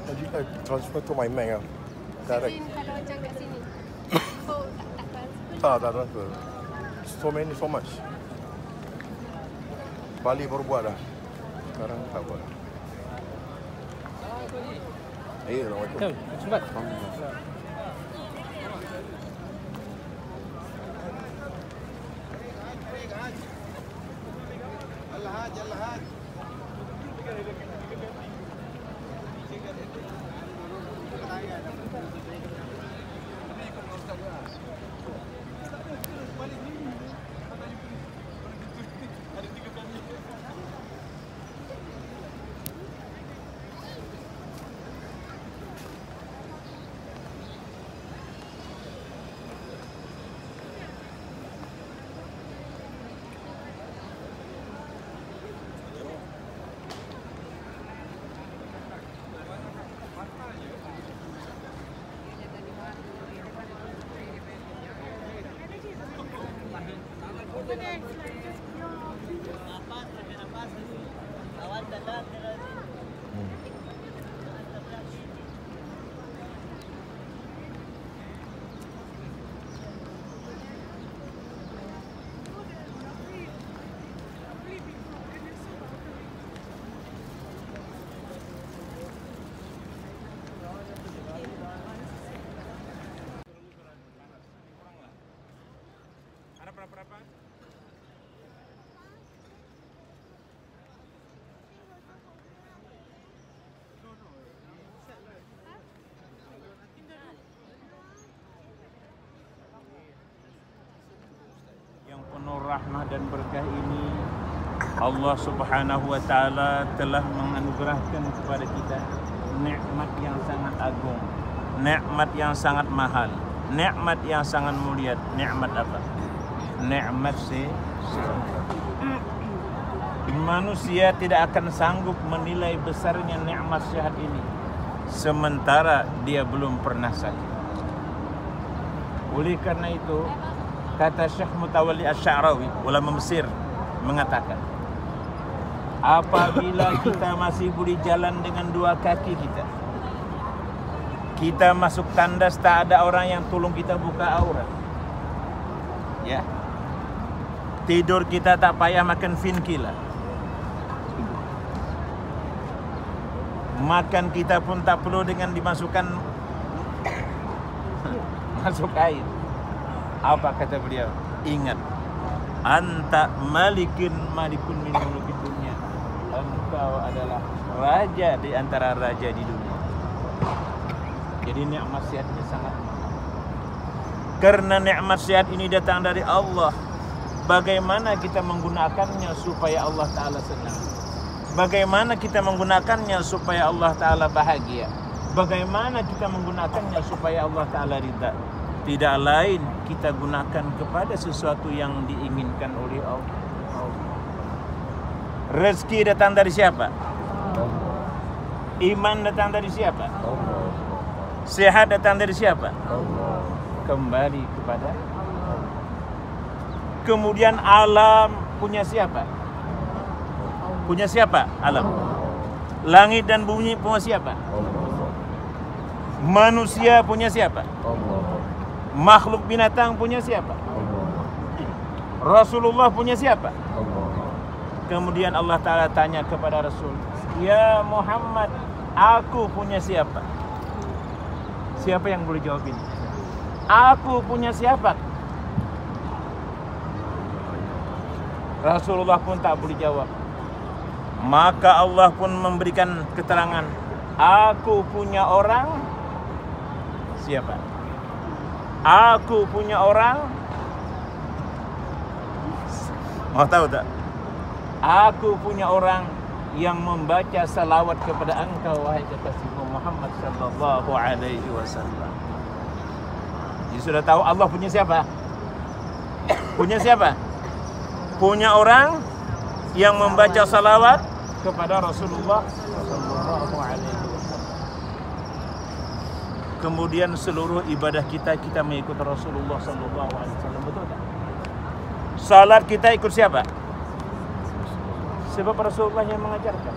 Jadi transfer to my bank lah. Direct. Kalau macam kat sini. Oh, tak transfer. Tak transfer. So much. Bali baru buat dah. Sekarang tak buat dah. Assalamualaikum. Cepat. Berapa? Yang penuh rahmah dan berkah ini Allah Subhanahu wa taala telah menganugerahkan kepada kita nikmat yang sangat agung, nikmat yang sangat mahal, nikmat yang sangat mulia. Nikmat apa? Nikmat manusia tidak akan sanggup menilai besarnya nikmat sehat ini sementara dia belum pernah sakit. Oleh karena itu, kata Syekh Mutawalli Asy-Sya'rawi, ulama Mesir, mengatakan, apabila kita masih boleh jalan dengan dua kaki kita masuk tandas, tak ada orang yang tolong kita buka aurat, ya, tidur kita tak payah makan finkila, makan kita pun tak perlu dengan dimasukkan masuk air. Apa kata beliau? Ingat, anta malikun min mulukid dunya. Engkau adalah raja di antara raja di dunia. Jadi nikmat sehatnya sangat mahal. Karena nikmat sehat ini datang dari Allah. Bagaimana kita menggunakannya supaya Allah Ta'ala senang? Bagaimana kita menggunakannya supaya Allah Ta'ala bahagia? Bagaimana kita menggunakannya supaya Allah Ta'ala ridha? Tidak lain kita gunakan kepada sesuatu yang diinginkan oleh Allah. Rezeki datang dari siapa? Iman datang dari siapa? Sehat datang dari siapa? Kembali kepada. Kemudian alam punya siapa? Punya siapa alam? Langit dan bumi punya siapa? Manusia punya siapa? Makhluk binatang punya siapa? Rasulullah punya siapa? Kemudian Allah Ta'ala tanya kepada Rasul, ya Muhammad, aku punya siapa? Siapa yang boleh jawab ini? Aku punya siapa? Rasulullah pun tak boleh jawab. Maka Allah pun memberikan keterangan, aku punya orang. Siapa? Aku punya orang. Mau tahu tak? Aku punya orang yang membaca salawat kepada engkau, wahai kekasihmu Muhammad sallallahu alaihi wasallam. Jadi sudah tahu Allah punya siapa? Punya siapa? Punya orang yang membaca salawat kepada Rasulullah sallallahu alaihi wasallam. Kemudian seluruh ibadah kita mengikut Rasulullah sallallahu alaihi wasallam, betul tak? Salat kita ikut siapa? Sebab Rasulullah yang mengajarkan.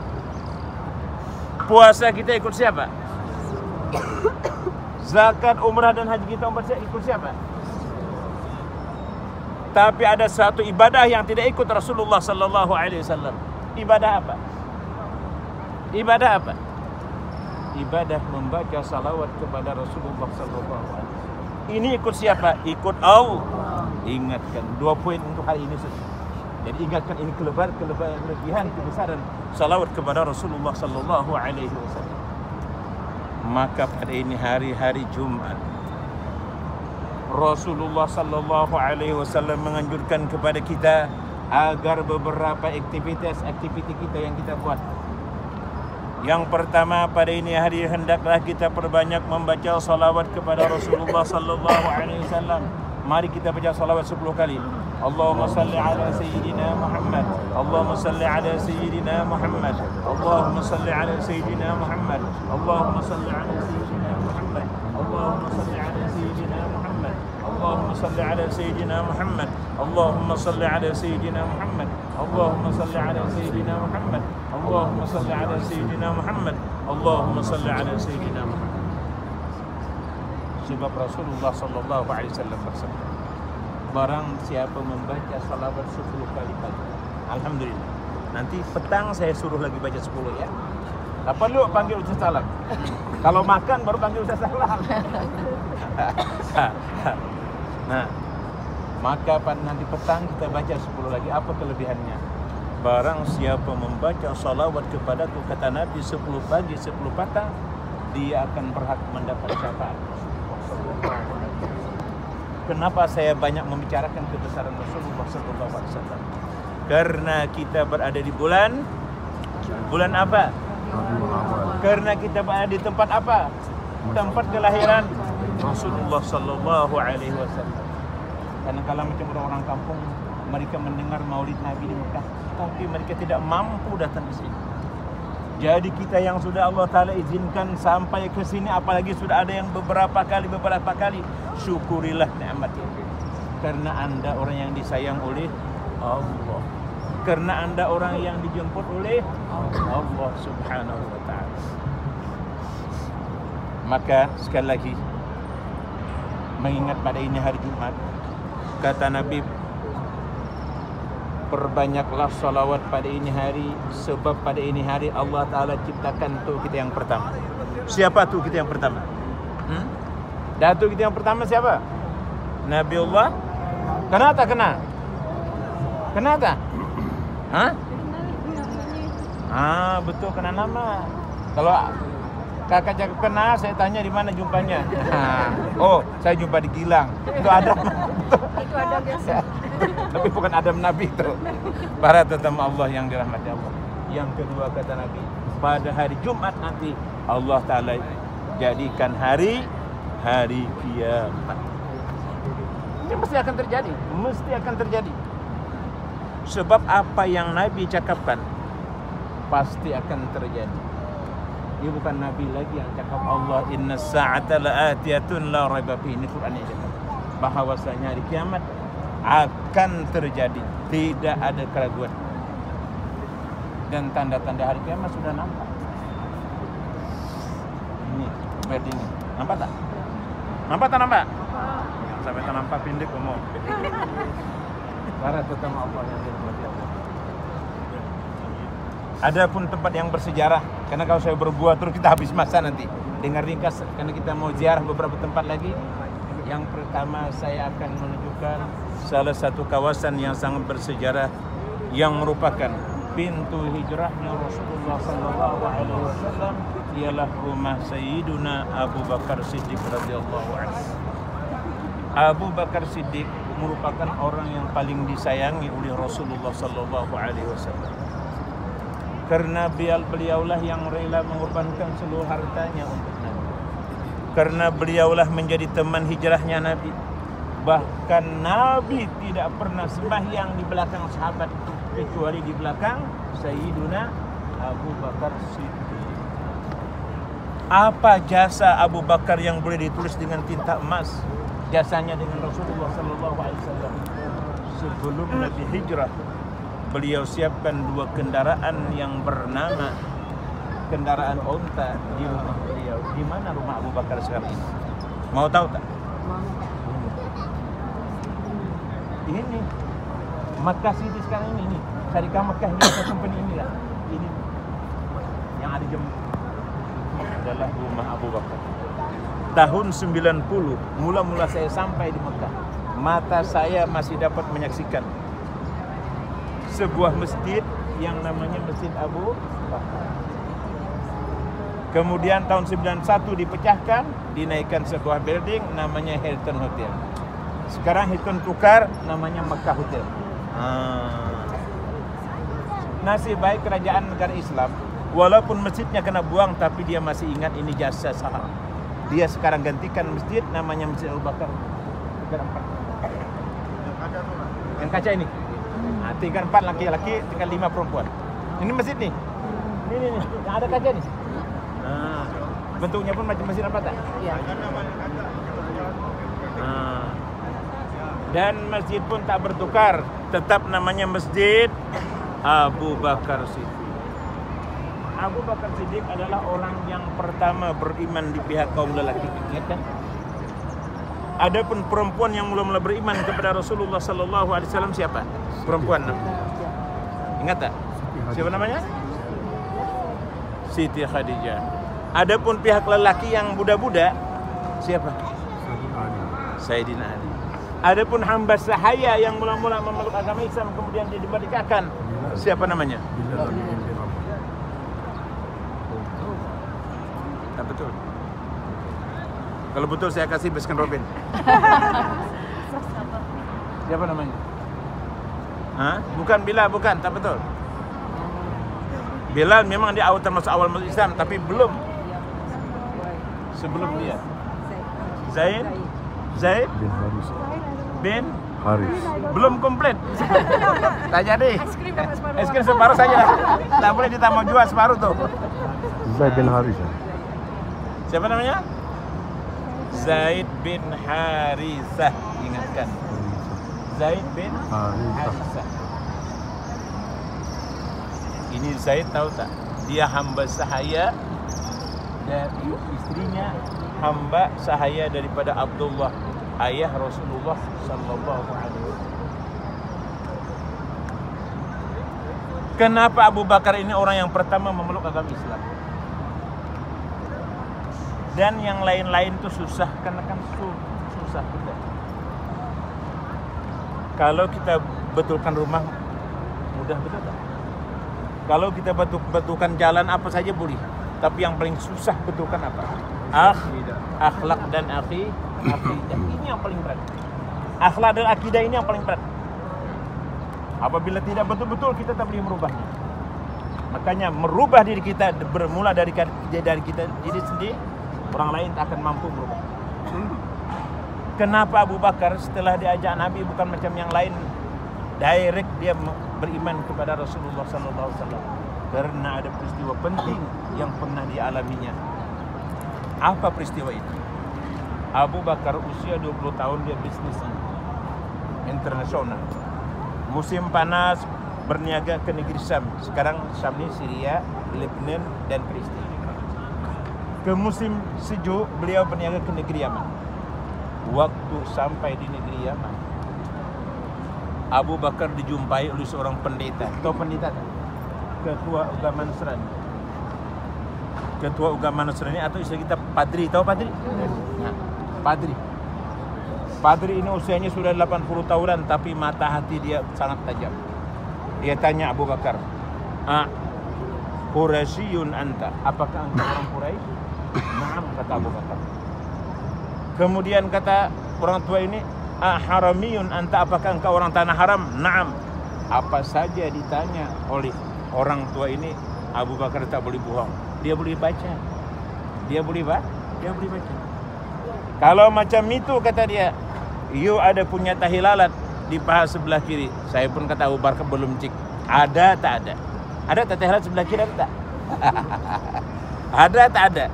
Puasa kita ikut siapa? Zakat, umrah dan haji kita ikut siapa? Tapi ada satu ibadah yang tidak ikut Rasulullah sallallahu alaihi wasallam. Ibadah apa? Ibadah apa? Ibadah membaca salawat kepada Rasulullah sallallahu alaihi wasallam. Ini ikut siapa? Ikut Allah. Ingatkan 2 poin untuk hari ini. Jadi ingatkan ini kelebihan kebesaran salawat kepada Rasulullah sallallahu alaihi wasallam. Maka pada ini hari Jumat, Rasulullah sallallahu alaihi wasallam menganjurkan kepada kita agar beberapa aktiviti kita yang kita buat. Yang pertama, pada ini hari hendaklah kita perbanyak membaca salawat kepada Rasulullah sallallahu alaihi wasallam. Mari kita baca salawat 10 kali. Allahumma salli ala sayyidina Muhammad. Allahumma salli ala sayyidina Muhammad. Allahumma salli ala sayyidina Muhammad. Allahumma salli ala sayyidina Muhammad. Allahumma salli ala sayyidina Muhammad. Allahumma salli ala sayyidina Muhammad. Allahumma salli ala sayyidina Muhammad. Allahumma salli ala sayyidina Muhammad. Allahumma salli ala sayyidina Muhammad. Allahumma salli ala sayyidina Muhammad. Sebab Rasulullah sallallahu alaihi wasallam bersabda, barang siapa membaca salawat 10 kali pagi, alhamdulillah. Nanti petang saya suruh lagi baca 10 ya. Tak perlu panggil Ustaz Salam. Kalau makan baru panggil Ustaz Salam. Nah, maka nanti petang kita baca 10 lagi. Apa kelebihannya? Barang siapa membaca salawat kepadaku, kata Nabi, 10 pagi 10 petang, dia akan berhak mendapat syafaat. Kenapa saya banyak membicarakan kebesaran Rasulullah SAW? Karena kita berada di bulan apa? Karena kita berada di tempat apa? Tempat kelahiran Rasulullah Sallallahu Alaihi Wasallam. Karena kalau macam orang-orang kampung, mereka mendengar Maulid Nabi di Mekah, tapi mereka tidak mampu datang ke sini. Jadi kita yang sudah Allah Ta'ala izinkan sampai ke sini, apalagi sudah ada yang beberapa kali, syukurilah nikmat itu. Karena Anda orang yang disayang oleh Allah. Karena Anda orang yang dijemput oleh Allah Subhanahu wa Ta'ala. Maka sekali lagi, mengingat pada ini hari Jumat, kata Nabi, perbanyaklah salawat pada ini hari, sebab pada ini hari Allah Ta'ala ciptakan tu kita yang pertama. Siapa tu kita yang pertama? Datuk kita yang pertama siapa? Nabiullah. Kena tak kena? Kena tak? Betul, kena nama. Kalau kakak cakap kena, saya tanya di mana jumpanya. Oh, saya jumpa di Gilang. Itu Adam. Itu Adam biasa. Tapi bukan Adam Nabi itu. Para tetamu Allah yang dirahmati Allah. Yang kedua kata Nabi, pada hari Jumat nanti Allah Ta'ala jadikan hari kiamat. Ini mesti akan terjadi. Sebab apa yang Nabi cakapkan pasti akan terjadi. Dia bukan Nabi lagi yang cakap, Allah inna sa'ata la'atiyatun la raiba fihi. Ini Quran yang cakap bahawasanya hari kiamat akan terjadi, tidak ada keraguan. Dan tanda-tanda hari kiamat sudah nampak. Ini seperti ini. Nampak tak? Sampai tak nampak pindik umum. Para tetamu Allah yang dirahmati Allah. Adapun tempat yang bersejarah, karena kalau saya berbuat terus kita habis masa nanti. Dengar ringkas, karena kita mau ziarah beberapa tempat lagi. Yang pertama saya akan menunjukkan salah satu kawasan yang sangat bersejarah yang merupakan pintu hijrahnya Rasulullah sallallahu alaihi wasallam, ialah rumah Sayyiduna Abu Bakar Siddiq radhiyallahu anhu. Abu Bakar Siddiq merupakan orang yang paling disayangi oleh Rasulullah sallallahu alaihi wasallam. Karena beliaulah yang rela mengorbankan seluruh hartanya untuk Nabi. Karena beliaulah menjadi teman hijrahnya Nabi. Bahkan Nabi tidak pernah sembahyang di belakang sahabat, kecuali di belakang Sayyiduna Abu Bakar Siddiq. Apa jasa Abu Bakar yang boleh ditulis dengan tinta emas? Jasanya dengan Rasulullah sallallahu alaihi wasallam. Sebelum Nabi hijrah, beliau siapkan 2 kendaraan yang bernama kendaraan onta di rumah beliau. Di mana rumah Abu Bakar sekarang ini? Mau tahu tak? Ini Makkah City sekarang ini. Syarikat Makkah ini company ini lah. Ini yang ada jam adalah rumah Abu Bakar. Tahun 90 mula-mula saya sampai di Makkah, mata saya masih dapat menyaksikan sebuah masjid yang namanya Masjid Abu Bakar. Kemudian tahun 91 dipecahkan, dinaikkan sebuah building namanya Hilton Hotel. Sekarang Hilton tukar namanya Makkah Hotel. Nasib baik kerajaan negara Islam, walaupun masjidnya kena buang, tapi dia masih ingat ini jasa saham. Dia sekarang gantikan masjid namanya Masjid Abu Bakar. Yang kaca ini. 3-4 laki-laki, tinggal 5 perempuan. Ini masjid nih. Ini yang ada kaca nih. Bentuknya pun macam masjid apa tak? Iya. Dan masjid pun tak bertukar, tetap namanya Masjid Abu Bakar Siddiq. Abu Bakar Siddiq adalah orang yang pertama beriman di pihak kaum lelaki. Ingat kan? Adapun perempuan yang mula-mula beriman kepada Rasulullah sallallahu alaihi wasallam siapa? Perempuan. Ingat tak? Siapa namanya? Siti Khadijah. Adapun pihak lelaki yang budak-budak siapa? Sayyidina Ali. Adapun hamba sahaya yang mula-mula memeluk agama Islam kemudian dia dimerdekakan, siapa namanya? Tak betul. Kalau betul saya kasih Baskin Robin. Siapa namanya? Bukan Bilal, bukan, tak betul. Bilal memang dia termasuk awal masuk Islam, tapi belum. Sebelum dia. Zaid bin Haris. Belum komplit. Tak jadi. Es krim separuh saja. Tak boleh ditambah jual separuh tuh. Zaid bin Haris. Siapa namanya? Zaid bin Harisah. Ingatkan. Zaid bin Harisah. Ini Zaid tahu tak? Dia hamba sahaya dari istrinya, hamba sahaya daripada Abdullah, ayah Rasulullah sallallahu alaihi wasallam. Kenapa Abu Bakar ini orang yang pertama memeluk agama Islam? Dan yang lain-lain itu susah, karena kan susah kita. Kalau kita betulkan rumah, mudah betul tak? Kalau kita betulkan jalan apa saja boleh. Tapi yang paling susah betulkan apa? Akhlak dan akidah. Ini yang paling berat. Akhlak dan akidah ini yang paling berat. Apabila tidak betul-betul kita tak boleh merubahnya. Makanya merubah diri kita bermula dari kita diri sendiri. Orang lain tak akan mampu merubah. Kenapa Abu Bakar setelah diajak Nabi bukan macam yang lain, direct dia beriman kepada Rasulullah sallallahu alaihi wasallam? Karena ada peristiwa penting yang pernah dialaminya. Apa peristiwa itu? Abu Bakar usia 20 tahun dia bisnis internasional. Musim panas berniaga ke negeri Syam. Sekarang Syam ini Syria, Lebanon dan Palestina. Ke musim sejuk beliau berniaga ke negeri Yaman. Waktu sampai di negeri Yaman, Abu Bakar dijumpai oleh seorang pendeta. Tahu pendeta tak? Ketua agama Nasrani. Ketua agama Nasrani atau istilah kita padri. Tahu padri? Nah, padri. Padri ini usianya sudah 80 tahunan tapi mata hati dia sangat tajam. Dia tanya Abu Bakar, Quraisyun anta? Apakah engkau orang Quraisy? Naam, kata Abu Bakar. Kemudian kata orang tua ini, haramiyun anta? Apakah engkau orang tanah haram? Naam. Apa saja ditanya oleh orang tua ini, Abu Bakar tak boleh bohong. Dia boleh baca. Dia boleh baca. Kalau macam itu kata dia, you ada punya tahi lalat di paha sebelah kiri. Saya pun kata Abu Bakar belum cek. Ada tak ada? Ada tak tahi lalat sebelah kiri tak? Ada tak ada?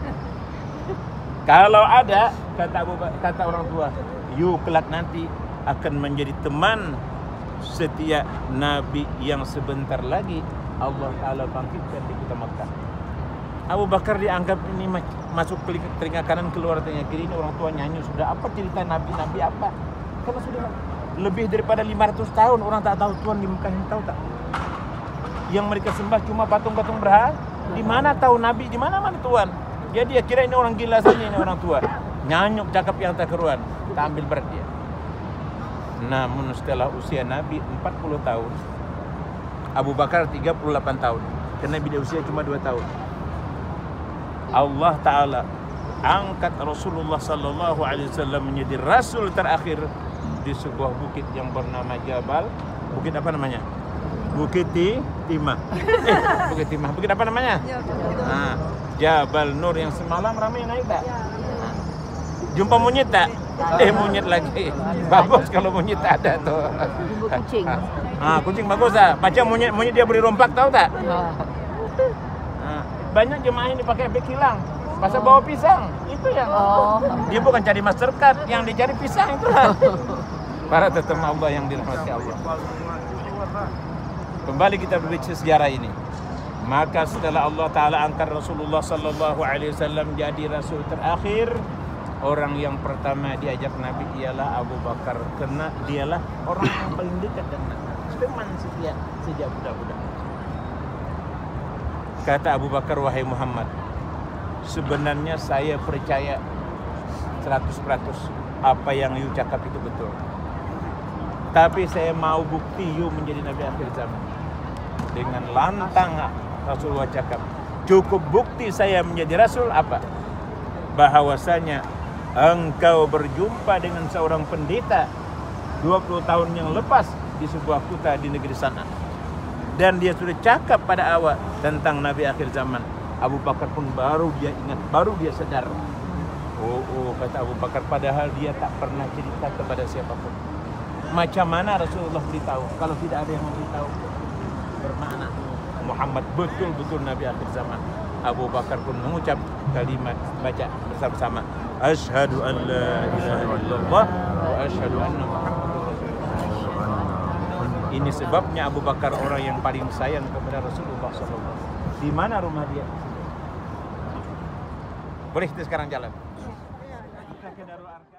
Kalau ada, kata orang tua, you kelak nanti akan menjadi teman setia Nabi yang sebentar lagi Allah Ta'ala bangkitkan di kota Makkah. Abu Bakar dianggap ini masuk telinga kanan keluar telinga kiri, ini orang tua nyanyi sudah apa cerita nabi-nabi apa? Karena sudah lebih daripada 500 tahun orang tak tahu Tuhan di Mekah ini, tahu tak? Yang mereka sembah cuma patung-patung berhala. Di mana tahu nabi, di mana Tuhan? Ya dia kira ini orang gila saja, ini orang tua. Nyanyuk cakap yang tak keruan, tak ambil berat dia. Namun setelah usia Nabi 40 tahun, Abu Bakar 38 tahun. Karena Nabi dia usia cuma 2 tahun. Allah Ta'ala angkat Rasulullah Sallallahu Alaihi Wasallam menjadi Rasul terakhir di sebuah bukit yang bernama Jabal. Bukit apa namanya? Bukit Timah. Bukit Timah. Bukit apa namanya? Nah, Jabal Nur yang semalam ramai naik tak? Jumpa monyet tak? Monyet lagi. Bagus kalau monyet ada tuh. Kucing. Kucing bagus tak? Baca monyet dia beri rompak tahu tak? Banyak jemaah ini pakai beg hilang, pasal bawa pisang, itu yang dia bukan cari Mastercard, yang dicari pisang itulah. Para tetamu Allah yang dirahmati Allah. Kembali kita berbicara sejarah ini. Maka setelah Allah Ta'ala angkat Rasulullah Sallallahu Alaihi Wasallam jadi Rasul terakhir, orang yang pertama diajak Nabi ialah Abu Bakar, karena dialah orang yang paling dekat dengan Nabi, teman setia sejak budak-budak. Kata Abu Bakar, wahai Muhammad, sebenarnya saya percaya 100% apa yang you cakap itu betul. Tapi saya mau bukti you menjadi Nabi akhir zaman. Dengan lantang Rasulullah cakap, cukup bukti saya menjadi Rasul apa? Bahwasanya engkau berjumpa dengan seorang pendeta 20 tahun yang lepas di sebuah kota di negeri sana. Dan dia sudah cakap pada awal tentang Nabi akhir zaman. Abu Bakar pun baru dia ingat, baru dia sadar. Kata Abu Bakar, padahal dia tak pernah cerita kepada siapapun. Macam mana Rasulullah beritahu kalau tidak ada yang memberitahu? Bermakna Muhammad betul-betul Nabi akhir zaman. Abu Bakar pun mengucap kalimat, baca bersama-sama, asyhadu an la ilaha illallah wa asyhadu anna Muhammadar Rasulullah. Ini sebabnya Abu Bakar orang yang paling sayang kepada Rasulullah SAW. Di mana rumah dia? Boleh kita sekarang jalan? Kita ke Darul Arqam.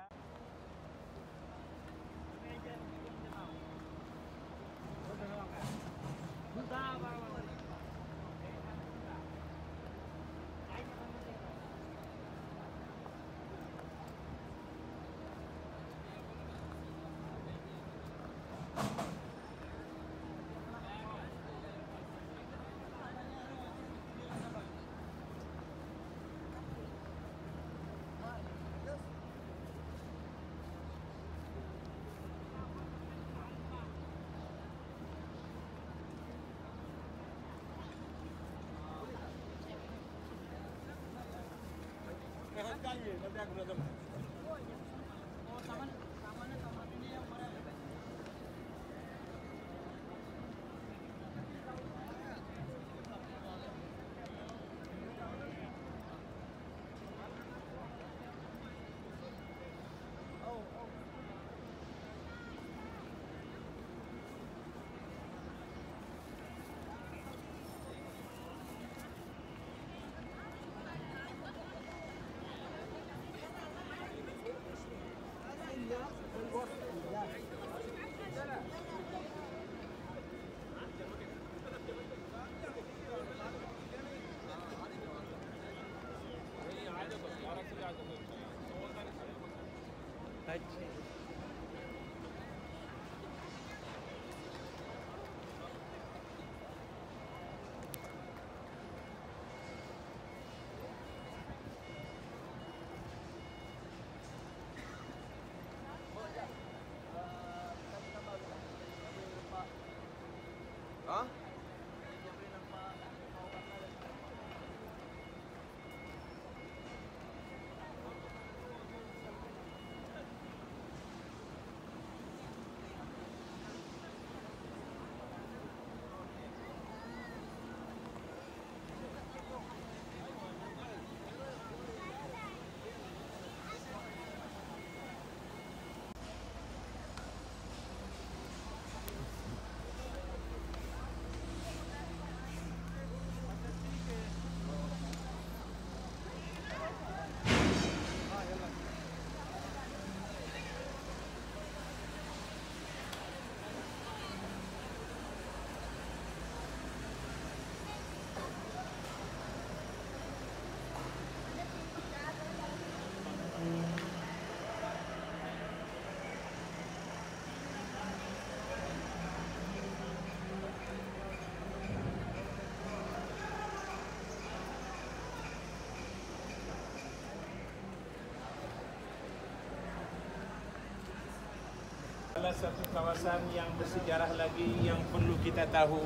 salah satu kawasan yang bersejarah lagi yang perlu kita tahu,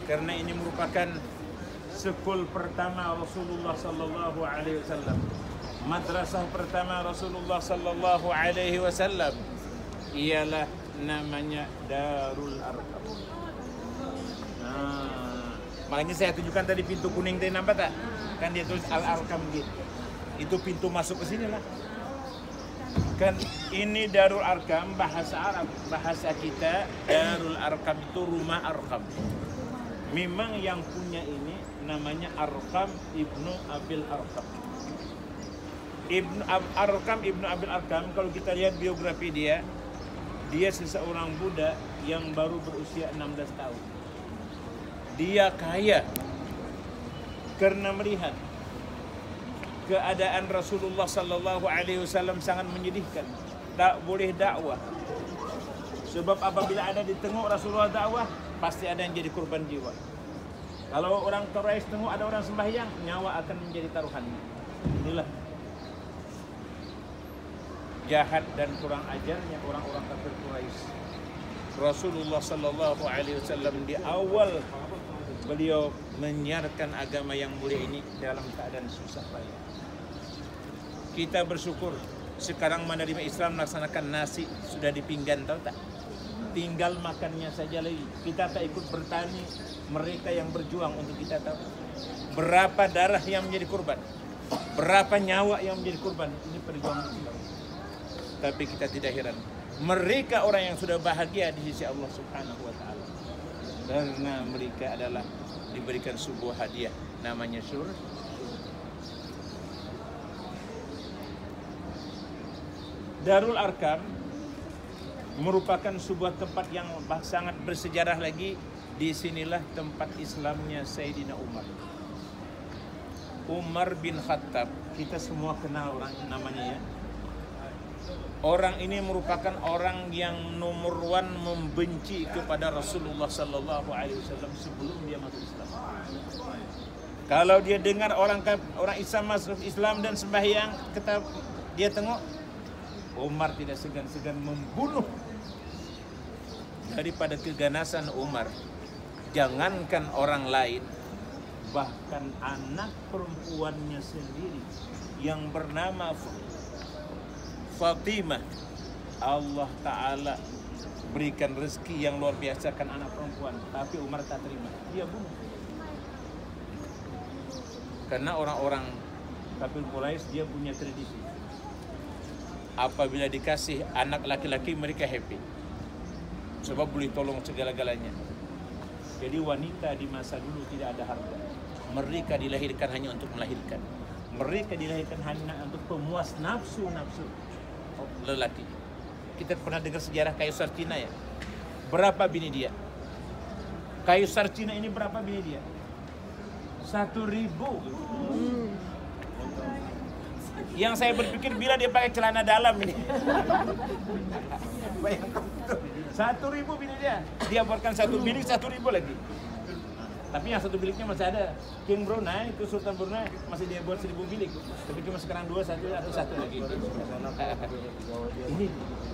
karena ini merupakan sekul pertama Rasulullah sallallahu alaihi wasallam. Madrasah pertama Rasulullah sallallahu alaihi wasallam ialah namanya Darul Arqam. Makanya saya tunjukkan tadi pintu kuning tadi, nampak tak? Kan dia tulis Al-Arqam gitu. Itu pintu masuk ke sini lah. Kan ini Darul Arqam, bahasa Arab, bahasa kita Darul Arqam itu rumah Arqam. Memang yang punya ini namanya Arqam Ibnu Abil Arqam. Arqam Ibnu Abil Arqam, kalau kita lihat biografi dia seseorang budak yang baru berusia 16 tahun. Dia kaya karena melihat keadaan Rasulullah sallallahu alaihi wasallam sangat menyedihkan. Tak boleh dakwah. Sebab apabila ada di tengok Rasulullah dakwah, pasti ada yang jadi korban jiwa. Kalau orang Quraisy tengok ada orang sembahyang, nyawa akan menjadi taruhannya. Inilah jahat dan kurang ajarnya orang-orang kafir Quraisy. Rasulullah sallallahu alaihi wasallam di awal beliau menyiarkan agama yang mulia ini dalam keadaan susah payah. Kita bersyukur sekarang menerima Islam, melaksanakan nasi sudah di pinggan, tahu tak? Tinggal makannya saja lagi. Kita tak ikut bertani, mereka yang berjuang untuk kita tahu. Berapa darah yang menjadi korban, berapa nyawa yang menjadi korban. Ini perjuangan Islam. Tapi kita tidak heran, mereka orang yang sudah bahagia di sisi Allah Subhanahu wa taala. Karena mereka adalah diberikan sebuah hadiah namanya surga. Darul Arqam merupakan sebuah tempat yang sangat bersejarah lagi. Di sinilah tempat Islamnya Sayyidina Umar. Umar bin Khattab, kita semua kenal orang namanya ya. Orang ini merupakan orang yang nomor one membenci kepada Rasulullah sallallahu alaihi wasallam sebelum dia masuk Islam. Kalau dia dengar orang Islam masuk Islam dan sembahyang, dia tengok, Umar tidak segan-segan membunuh. Daripada keganasan Umar, jangankan orang lain, bahkan anak perempuannya sendiri yang bernama Fatimah, Allah Ta'ala berikan rezeki yang luar biasa kan anak perempuan, tapi Umar tak terima, dia bunuh. Karena orang-orang kafir Quraisy dia punya tradisi, apabila dikasih anak laki-laki mereka happy, sebab boleh tolong segala-galanya. Jadi wanita di masa dulu tidak ada harga. Mereka dilahirkan hanya untuk melahirkan. Mereka dilahirkan hanya untuk pemuas nafsu-nafsu lelaki. Kita pernah dengar sejarah Kaisar Cina ya. Berapa bini dia? Kaisar Cina ini berapa bini dia? 1.000. Yang saya berpikir bila dia pakai celana dalam ini. Bayangkan 1.000 bini dia. Dia buatkan satu bilik 1.000 lagi. Tapi yang satu biliknya masih ada. King Brunei, itu Sultan Brunei, masih dia buat 1.000 bilik. Tapi cuma sekarang 2, satu ada satu lagi. Ini.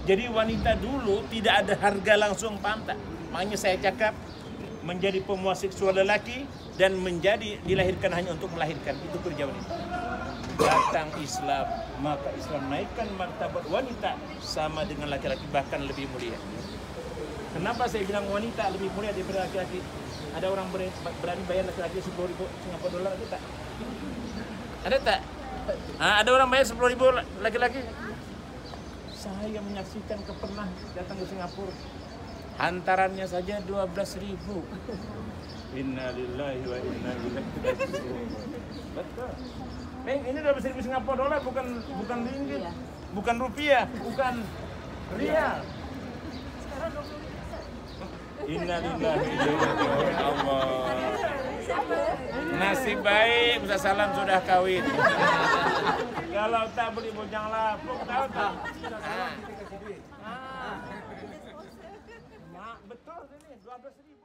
Jadi wanita dulu tidak ada harga langsung, paham tak? Makanya saya cakap menjadi pemuas seksual lelaki dan menjadi dilahirkan hanya untuk melahirkan, itu kerja wanita. Datang Islam, maka Islam naikkan martabat wanita sama dengan laki-laki, bahkan lebih mulia. Kenapa saya bilang wanita lebih mulia daripada laki-laki? Ada orang berani bayar laki-laki 10.000 Singapura dolar, ada tak? Ada tak? Ada orang bayar 10.000 laki-laki? Saya menyaksikan pernah datang ke Singapura, hantarannya saja 12.000. Innalillahi wa inna ilaihi raji'un. Betul. Ini 12.000 Singapura dolar, bukan ringgit, bukan rupiah, bukan rial. Sekarang 20.000. Innalillahi wa inna ilaihi Allah. Nasib baik Ustaz Salam sudah kawin. Kalau tak beli bojang lapuk, tahu tak? Betul ini 12.000.